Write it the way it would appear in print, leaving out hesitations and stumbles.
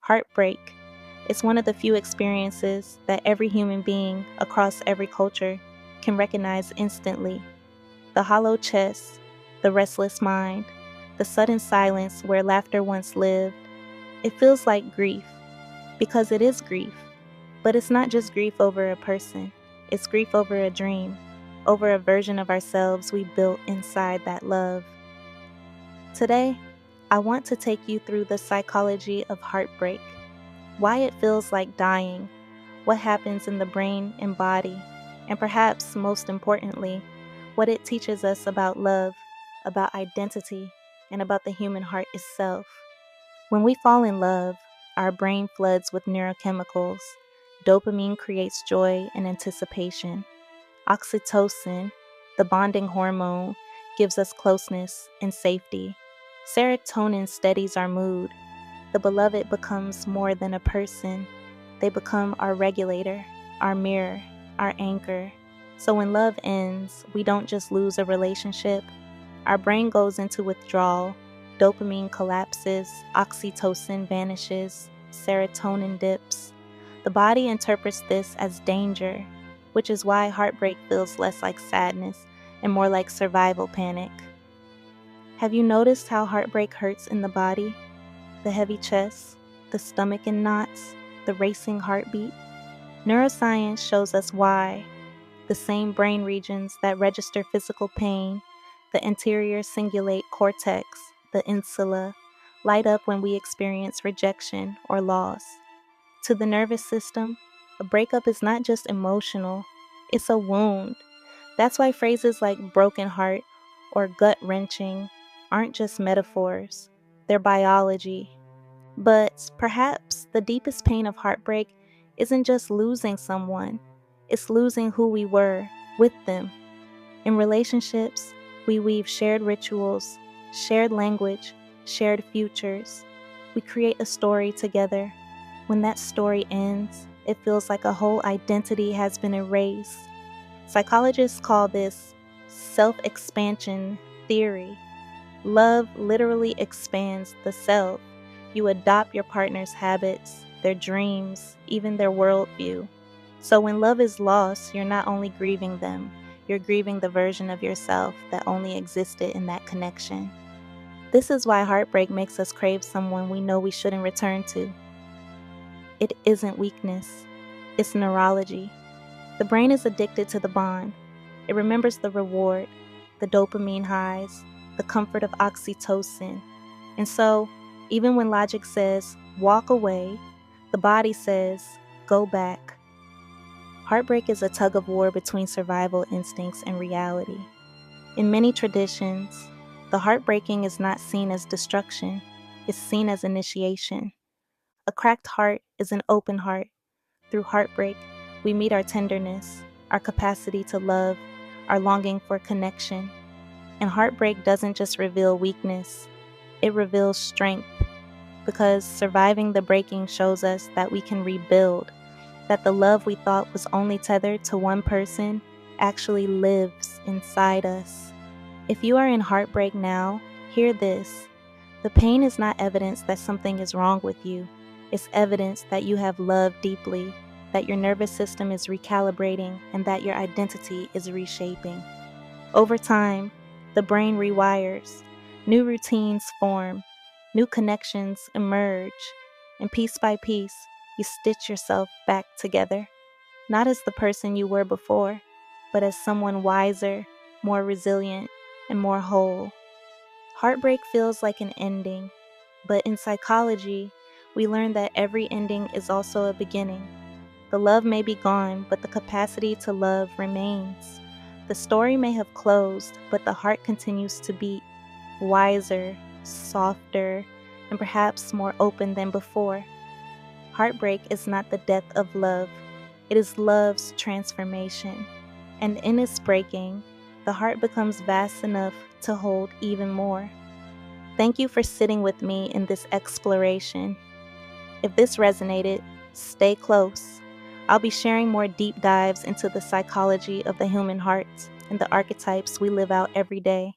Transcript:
Heartbreak is one of the few experiences that every human being across every culture can recognize instantly. The hollow chest, the restless mind, the sudden silence where laughter once lived. It feels like grief, because it is grief. But it's not just grief over a person, it's grief over a dream, over a version of ourselves we built inside that love. Today, I want to take you through the psychology of heartbreak, why it feels like dying, what happens in the brain and body, and perhaps most importantly, what it teaches us about love, about identity, and about the human heart itself. When we fall in love, our brain floods with neurochemicals. Dopamine creates joy and anticipation. Oxytocin, the bonding hormone, gives us closeness and safety. Serotonin steadies our mood. The beloved becomes more than a person. They become our regulator, our mirror, our anchor. So when love ends, we don't just lose a relationship. Our brain goes into withdrawal. Dopamine collapses, oxytocin vanishes, serotonin dips. The body interprets this as danger, which is why heartbreak feels less like sadness and more like survival panic. Have you noticed how heartbreak hurts in the body? The heavy chest, the stomach in knots, the racing heartbeat? Neuroscience shows us why. The same brain regions that register physical pain, the anterior cingulate cortex, the insula, light up when we experience rejection or loss. To the nervous system, a breakup is not just emotional, it's a wound. That's why phrases like broken heart or gut-wrenching aren't just metaphors, they're biology. But perhaps the deepest pain of heartbreak isn't just losing someone, it's losing who we were with them. In relationships, we weave shared rituals, shared language, shared futures. We create a story together. When that story ends, it feels like a whole identity has been erased. Psychologists call this self-expansion theory. Love literally expands the self. You adopt your partner's habits, their dreams, even their worldview. So when love is lost, you're not only grieving them, you're grieving the version of yourself that only existed in that connection. This is why heartbreak makes us crave someone we know we shouldn't return to. It isn't weakness, it's neurology. The brain is addicted to the bond. It remembers the reward, the dopamine highs, the comfort of oxytocin. And so, even when logic says, walk away, the body says, go back. Heartbreak is a tug of war between survival instincts and reality. In many traditions, the heartbreaking is not seen as destruction, it's seen as initiation. A cracked heart is an open heart. Through heartbreak, we meet our tenderness, our capacity to love, our longing for connection. And heartbreak doesn't just reveal weakness, it reveals strength. Because surviving the breaking shows us that we can rebuild, that the love we thought was only tethered to one person actually lives inside us. If you are in heartbreak now, hear this. The pain is not evidence that something is wrong with you. It's evidence that you have loved deeply, that your nervous system is recalibrating, and that your identity is reshaping. Over time, the brain rewires, new routines form, new connections emerge, and piece by piece, you stitch yourself back together, not as the person you were before, but as someone wiser, more resilient, and more whole. Heartbreak feels like an ending, but in psychology, we learn that every ending is also a beginning. The love may be gone, but the capacity to love remains. The story may have closed, but the heart continues to beat, wiser, softer, and perhaps more open than before. Heartbreak is not the death of love, it is love's transformation. And in its breaking, the heart becomes vast enough to hold even more. Thank you for sitting with me in this exploration. If this resonated, stay close. I'll be sharing more deep dives into the psychology of the human heart and the archetypes we live out every day.